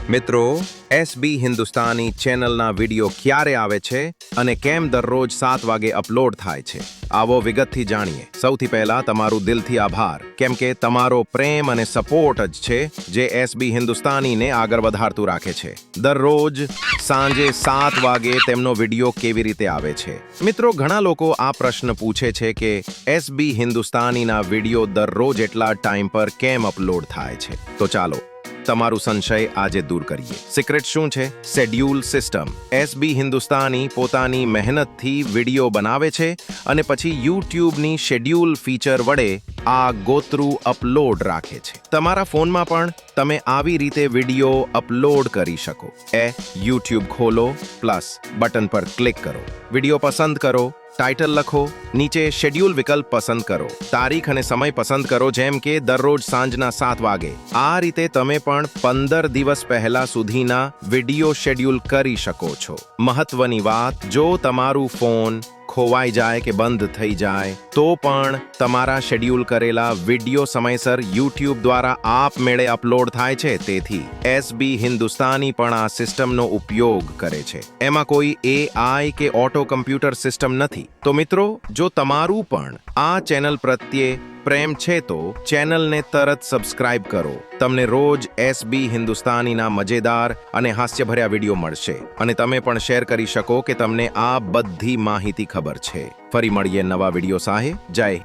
મિત્રો, એસબી હિન્દુસ્તાની ચેનલના વિડિયો ક્યારે આવે છે અને કેમ દરરોજ 7 વાગે અપલોડ થાય છે? આવો વિગતથી જાણીએ. સૌથી પહેલા તમારું દિલથી આભાર, કેમ કે તમારો પ્રેમ અને સપોર્ટ જ છે જે એસબી હિન્દુસ્તાનીને આગળ વધારતું રાખે છે. દરરોજ સાંજે 7 વાગે તેમનો વિડિયો કેવી રીતે આવે છે? મિત્રો, ઘણા લોકો આ પ્રશ્ન પૂછે છે કે એસબી હિન્દુસ્તાનીના વિડિયો દરરોજ એટલા ટાઈમ પર કેમ અપલોડ થાય છે? તો ચાલો તમારું સંશય આજે દૂર કરીએ. સિક્રેટ શું છે? Schedule system. એસબી હિન્દુસ્તાની પોતાની મહેનતથી વિડિયો બનાવે છે અને પછી યુટ્યુબની શેડ્યુલ ફીચર વડે આ ગોતરું અપલોડ રાખે છે. તમારા ફોનમાં પણ તમે આવી રીતે વિડિયો અપલોડ કરી શકો. યુટ્યુબ ખોલો, પ્લસ બટન પર ક્લિક કરો, વિડિયો પસંદ કરો, ટાઇટલ લખો, નીચે શેડ્યુલ વિકલ્પ પસંદ કરો, તારીખ અને સમય પસંદ કરો, જેમ કે દરરોજ સાંજના 7 વાગે. આ રીતે તમે પણ 15 દિવસ પહેલા સુધીના વિડિયો શેડ્યુલ કરી શકો છો. મહત્વની વાત, જો તમારું ફોન ખોવાઈ જાય કે બંધ થઈ જાય તો પણ તમારા શેડ્યુલ કરેલા વિડિયો સમયસર યુટ્યુબ દ્વારા આપમેળે અપલોડ થાય છે. તેથી એસબી હિન્દુસ્તાની પણ આ સિસ્ટમનો ઉપયોગ કરે છે. એમાં કોઈ એઆઈ કે ઓટો કમ્પ્યુટર સિસ્ટમ નથી. તો મિત્રો, જો તમારું પણ આ ચેનલ પ્રત્યે પ્રેમ છે તો ચેનલને તરત સબસ્ક્રાઇબ કરો. તમને રોજ એસબી હિન્દુસ્તાનીના મજેદાર અને હાસ્યભર્યા વિડીયો મળશે અને તમે પણ શેર કરી શકો કે તમને આ બધી માહિતી ખબર છે. ફરી મળીએ નવા વિડીયો સાથે. જય